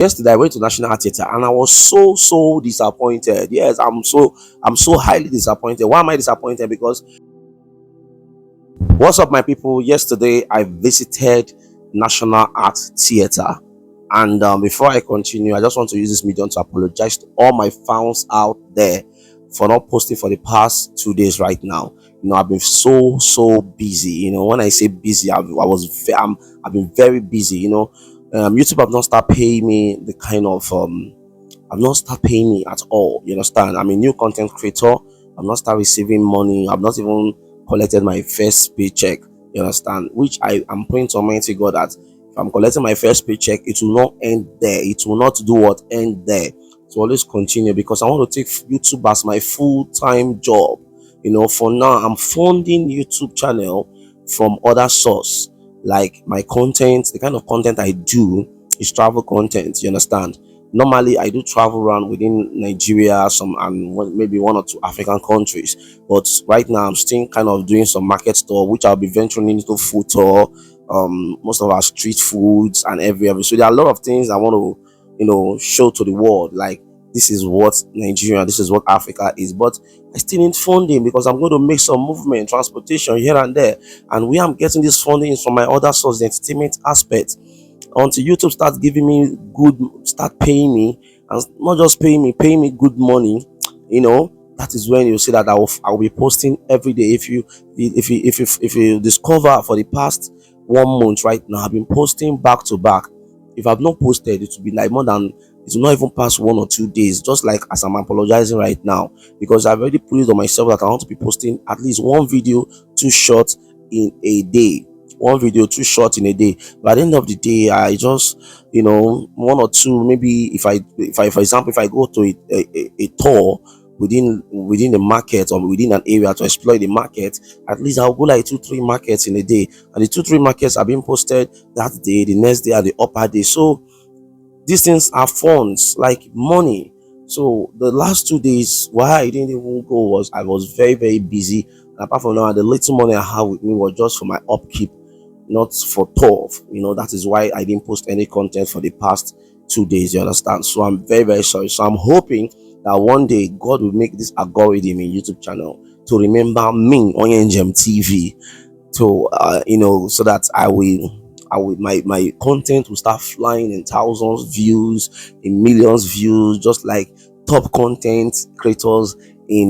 Yesterday I went to National Art Theatre and I was so disappointed. Yes, I'm so highly disappointed. Why am I disappointed? Because what's up, my people? Yesterday I visited National Art Theatre, and before I continue, I just want to use this medium to apologize to all my fans out there for not posting for the past 2 days right now. I've been so busy. When I say busy, I've been very busy. YouTube have not started paying me the kind of have not started paying me at all. You understand? I'm a new content creator. I've not started receiving money. I've not even collected my first paycheck. You understand? Which I am praying to Almighty God that if I'm collecting my first paycheck, it will not end there. It will not do what end there. To always continue, because I want to take YouTube as my full-time job. For now, I'm funding YouTube channel from other source, like my content. The kind of content I do is travel content. You understand? Normally I do travel around within Nigeria, maybe one or two African countries, but right now I'm still kind of doing some market store, which I'll be venturing into food tour, most of our street foods and every. So there are a lot of things I want to show to the world, like this is what Nigeria, this is what Africa is. But I still need funding, because I'm going to make some movement, transportation here and there, and where I'm getting this funding is from my other source, the entertainment aspect. Until YouTube starts giving me start paying me, and not just paying me good money, that is when you see that I will be posting every day. If you discover, for the past 1 month right now, I've been posting back to back. If I've not posted, it will be like it will not even pass 1 or 2 days, just like as I'm apologizing right now, because I've already put it on myself that I want to be posting at least one video too short in a day. One video too short in a day. By the end of the day, I just one or two, maybe if for example, if I go to a tour within the market or within an area to exploit the market, at least I'll go like 2-3 markets in a day, and the 2-3 markets are being posted that day, the next day, at the upper day. So these things are funds, like money. So the last 2 days, why I didn't even go was I was very busy, and apart from that, the little money I have with me was just for my upkeep, not for tough. That is why I didn't post any content for the past 2 days. You understand? So I'm very sorry. So I'm hoping that one day God will make this algorithm in YouTube channel to remember me on NGM TV, to so that my content will start flying in thousands views, in millions views, just like top content creators in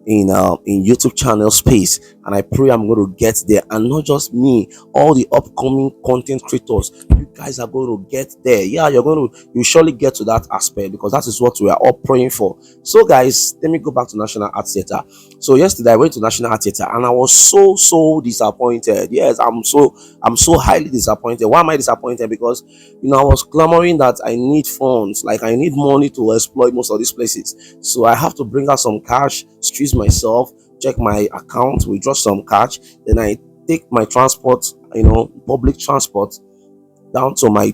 YouTube channel space. And I pray I'm going to get there, and not just me, all the upcoming content creators, you guys are going to get there. Yeah, you surely get to that aspect, because that is what we are all praying for. So guys, let me go back to National Art Theatre. So yesterday I went to National Art Theatre and I was so disappointed. Yes, I'm so highly disappointed. Why am I disappointed? Because I was clamoring that I need funds, like I need money to exploit most of these places. So I have to bring out some cash, squeeze myself, check my account, withdraw some cash, then I take my transport, public transport, down to my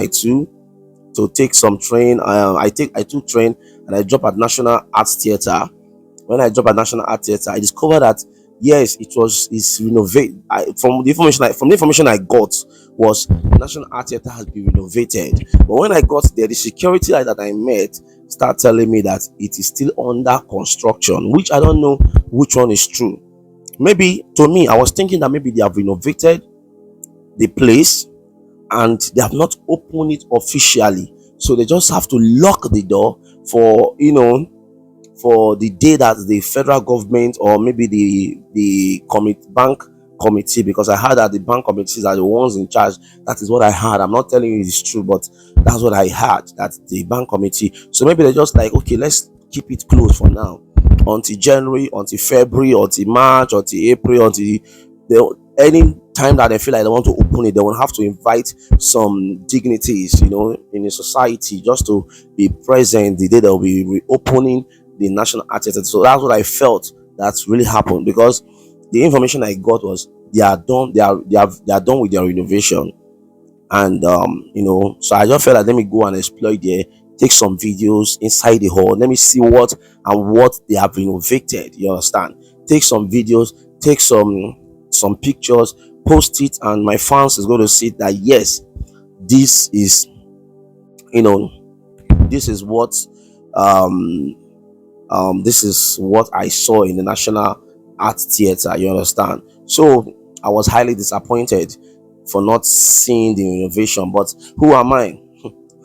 two, to take some train. I took train, and I drop at National Arts Theatre. When I drop at National Art Theatre, I discovered that yes, it's renovated. From the information I got, was National Art Theatre has been renovated. But when I got there, the security light that I met start telling me that it is still under construction, which I don't know which one is true. Maybe, to me, I was thinking that maybe they have renovated the place and they have not opened it officially, so they just have to lock the door for for the day that the federal government, or maybe the bank committee, because I heard that the bank committees are the ones in charge. That is what I heard. I'm not telling you it's true, but that's what I heard, that the bank committee. So maybe they're just like, okay, let's keep it closed for now, until January, until February, until March, until April, until any time that they feel like they want to open it. They will have to invite some dignitaries, in the society, just to be present the day they'll be reopening the National Art Theatre. So that's what I felt that's really happened, because the information I got was they are done. They are done with their renovation, and so I just felt like, let me go and exploit there, take some videos inside the hall. Let me see what they have renovated. You understand? Take some videos, take some pictures, post it, and my fans is going to see that yes, this is you know, this is what um this is what I saw in the National Art Theatre. You understand? So I was highly disappointed for not seeing the innovation. But who am I?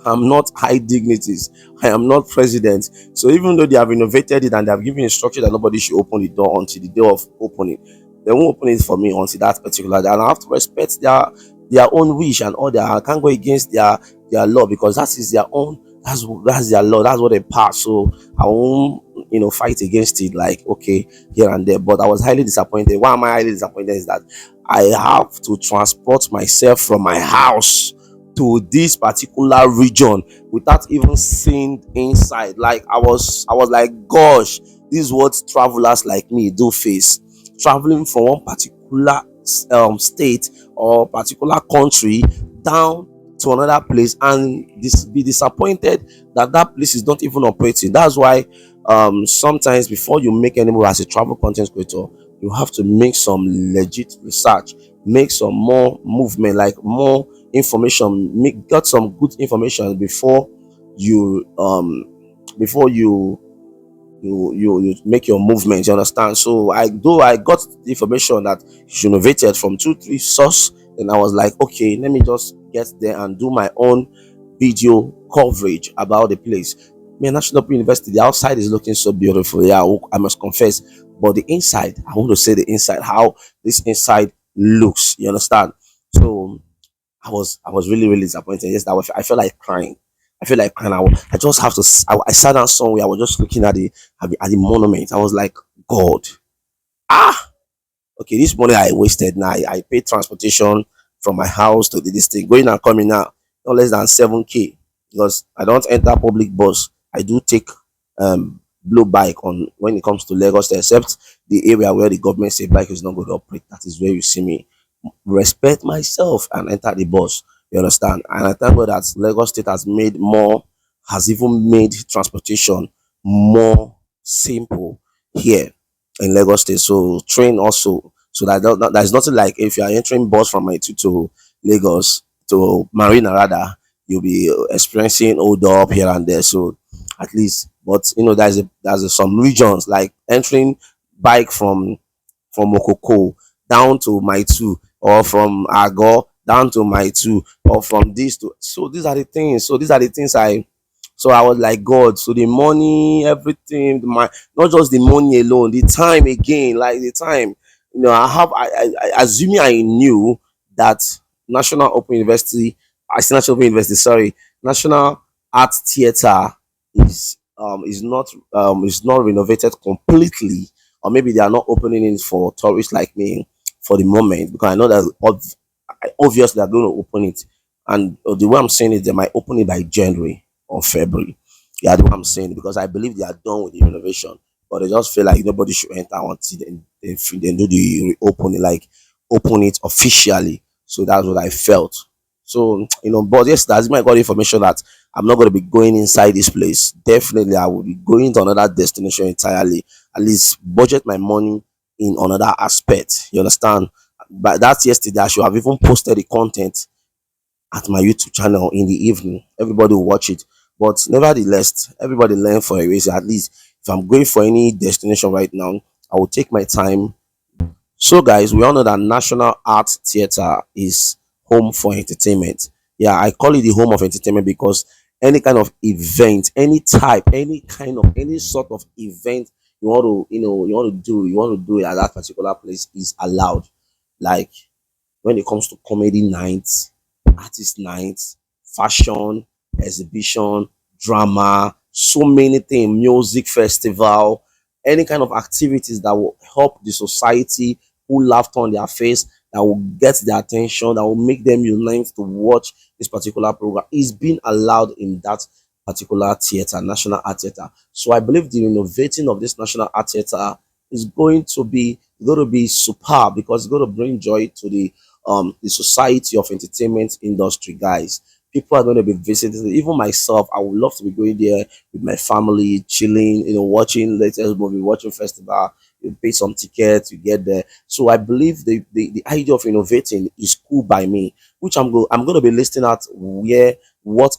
I'm not high dignities. I am not president. So even though they have innovated it and they have given instruction that nobody should open the door until the day of opening, they won't open it for me until that particular day. And I have to respect their own wish and order. I can't go against their law because that is their own. That's their law. That's what they pass. So I won't fight against it like okay here and there. But I was highly disappointed. Why am I highly disappointed? Is that I have to transport myself from my house to this particular region without even seeing inside. Like I was like, gosh, this is what travelers like me do face. Traveling from one particular state or particular country down to another place and be disappointed that that place is not even operating. That's why sometimes before you make any move as a travel content creator, you have to make some legit research, make some more movement, like more information, make got some good information you um before you make your movement. You understand? So I got the information that she innovated from 2 3 source, and I was like, okay, let me just get there and do my own video coverage about the place. Man, National Open University, the outside is looking so beautiful. Yeah, I must confess. But the inside, I want to say the inside, how this inside looks. You understand? So I was really really disappointed. Yes, I felt like crying. I feel like crying. I just have to. I sat down somewhere. I was just looking at the monument. I was like, God, ah, okay. This money I wasted. Now I paid transportation from my house to this thing, going and coming now, not less than 7K because I don't enter public bus. I do take blue bike on when it comes to Lagos, except the area where the government say bike is not going to operate. That is where you see me respect myself and enter the bus. You understand? And I thank God that Lagos State has even made transportation more simple here in Lagos State. So train also, so there's nothing like if you are entering bus from Maitu to Lagos to Marina rather, you'll be experiencing hold up here and there. So at least, but some regions like entering bike from Okoko down to my two, or from Ago down to my two, or from this to so these are the things. So these are the things I was like, God, so the money, everything, not just the money alone, the time again, like the time. Assuming I knew that National Open University, I say National Open University, sorry, National Art Theatre is not renovated completely, or maybe they are not opening it for tourists like me for the moment, because I know that obviously they're going to open it, and the way I'm saying it, they might open it by January or February. Yeah, the way I'm saying it, because I believe they are done with the renovation, but they just feel like nobody should enter until they do the reopening, like open it officially. So that's what I felt. So but yes, that's my got information that I'm not going to be going inside this place. Definitely, I will be going to another destination entirely. At least budget my money in another aspect. You understand? But that's yesterday. I should have even posted the content at my YouTube channel in the evening. Everybody will watch it. But nevertheless, everybody learn for a reason. At least if I'm going for any destination right now, I will take my time. So, guys, we all know that National Art Theatre is home for entertainment. Yeah, I call it the home of entertainment because any kind of event, any type, any sort of event you want to do it at that particular place is allowed. Like when it comes to comedy nights, artist nights, fashion, exhibition, drama, so many things, music festival, any kind of activities that will help the society, who laughed on their face, that will get their attention, that will make them unite to watch this particular program is being allowed in that particular theater, National Art Theater. So I believe the innovating of this National Art Theater is going to be superb, because it's going to bring joy to the society of entertainment industry, guys. People are going to be visiting. Even myself, I would love to be going there with my family, chilling, watching latest movie, watching festival. You pay some tickets, you get there. So I believe the idea of innovating is cool by me, which I'm going to be listing out where what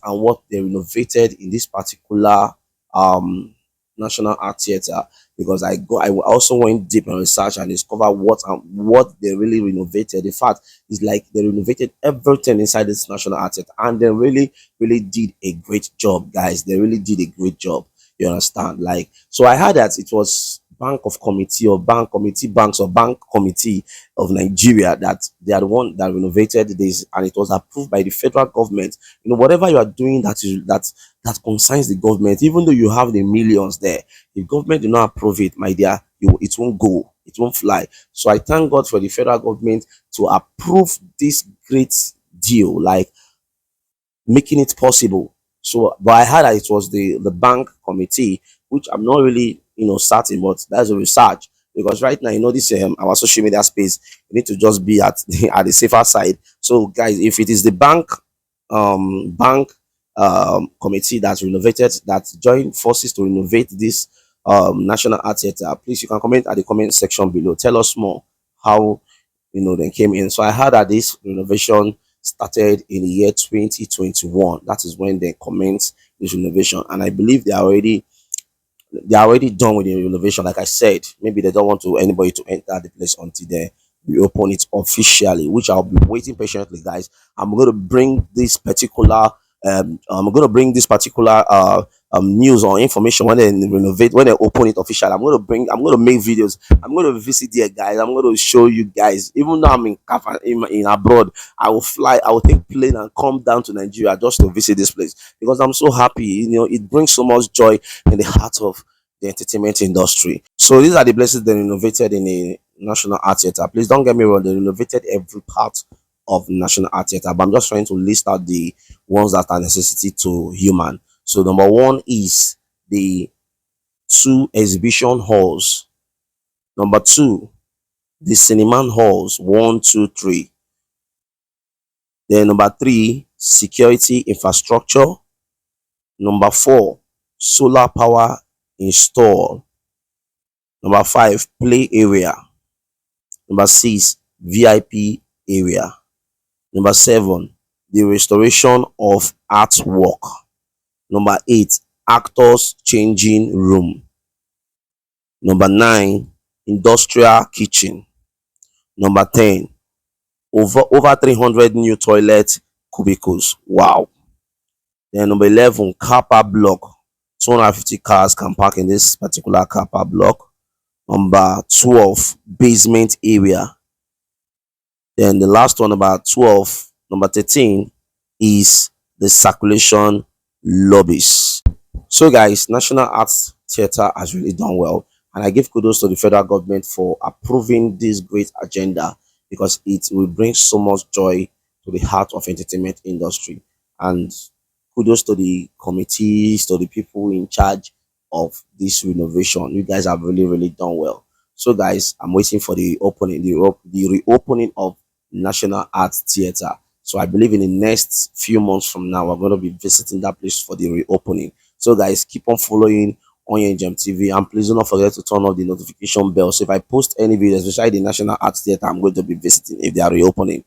they renovated in this particular um National Art Theatre, because I also went deep in research and discovered what they really renovated. In fact, it's like they renovated everything inside this National Art Theatre, and they really did a great job, guys. They really did a great job. You understand? Like, so I heard that it was Banks or Bank Committee of Nigeria that they are the one that renovated this, and it was approved by the federal government. You know, whatever you are doing that concerns the government, even though you have the millions there, if government do not approve it, my dear, it won't go, it won't fly. So I thank God for the federal government to approve this great deal, like making it possible. So, but I heard that it was the bank committee, which I'm not really certain, but that's a research, because right now, this our social media space, you need to just be at at the safer side. So, guys, if it is the bank committee that joined forces to renovate this National Art Theatre, please, you can comment at the comment section below. Tell us more how they came in. So I heard that this renovation started in the year 2021. That is when they commenced this renovation, and I believe they are already done with the renovation. Like I said, maybe they don't want to anybody to enter the place until they reopen it officially, which I'll be waiting patiently, guys. I'm going to bring this particular news or information when they renovate, when they open it officially. I'm going to make videos. I'm going to visit there, guys. I'm going to show you guys. Even though I'm in abroad, I will fly, I will take plane and come down to Nigeria just to visit this place, because I'm so happy. It brings so much joy in the heart of the entertainment industry. So these are the places they renovated in the National Art Theatre. Please don't get me wrong, they renovated every part of National Art Theatre, but I'm just trying to list out the ones that are necessity to human. So number one is the two exhibition halls. Number two, the cinema halls, one, two, three. Then number three, security infrastructure. Number four, solar power install. Number five, play area. Number six, VIP area. Number seven, the restoration of artwork. Number eight, actors changing room. Number nine, industrial kitchen. Number 10, over 300 new toilet cubicles. Wow. Then number 11, car park block. 250 cars can park in this particular car park block. Number 12, basement area. Then the last one, about 12, number 13, is the circulation lobbies. So, guys, National Arts Theatre has really done well, and I give kudos to the federal government for approving this great agenda, because it will bring so much joy to the heart of entertainment industry. And kudos to the committees, to the people in charge of this renovation. You guys have really done well. So, guys, I'm waiting for the opening, the reopening of National Arts Theatre. So I believe in the next few months from now, we're going to be visiting that place for the reopening. So, guys, keep on following on your Gem TV, and please do not forget to turn on the notification bell. So if I post any videos, especially the National Arts Theatre I'm going to be visiting, if they are reopening,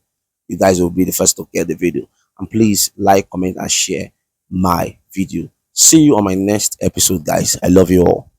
you guys will be the first to get the video. And please like, comment, and share my video. See you on my next episode, guys. I love you all.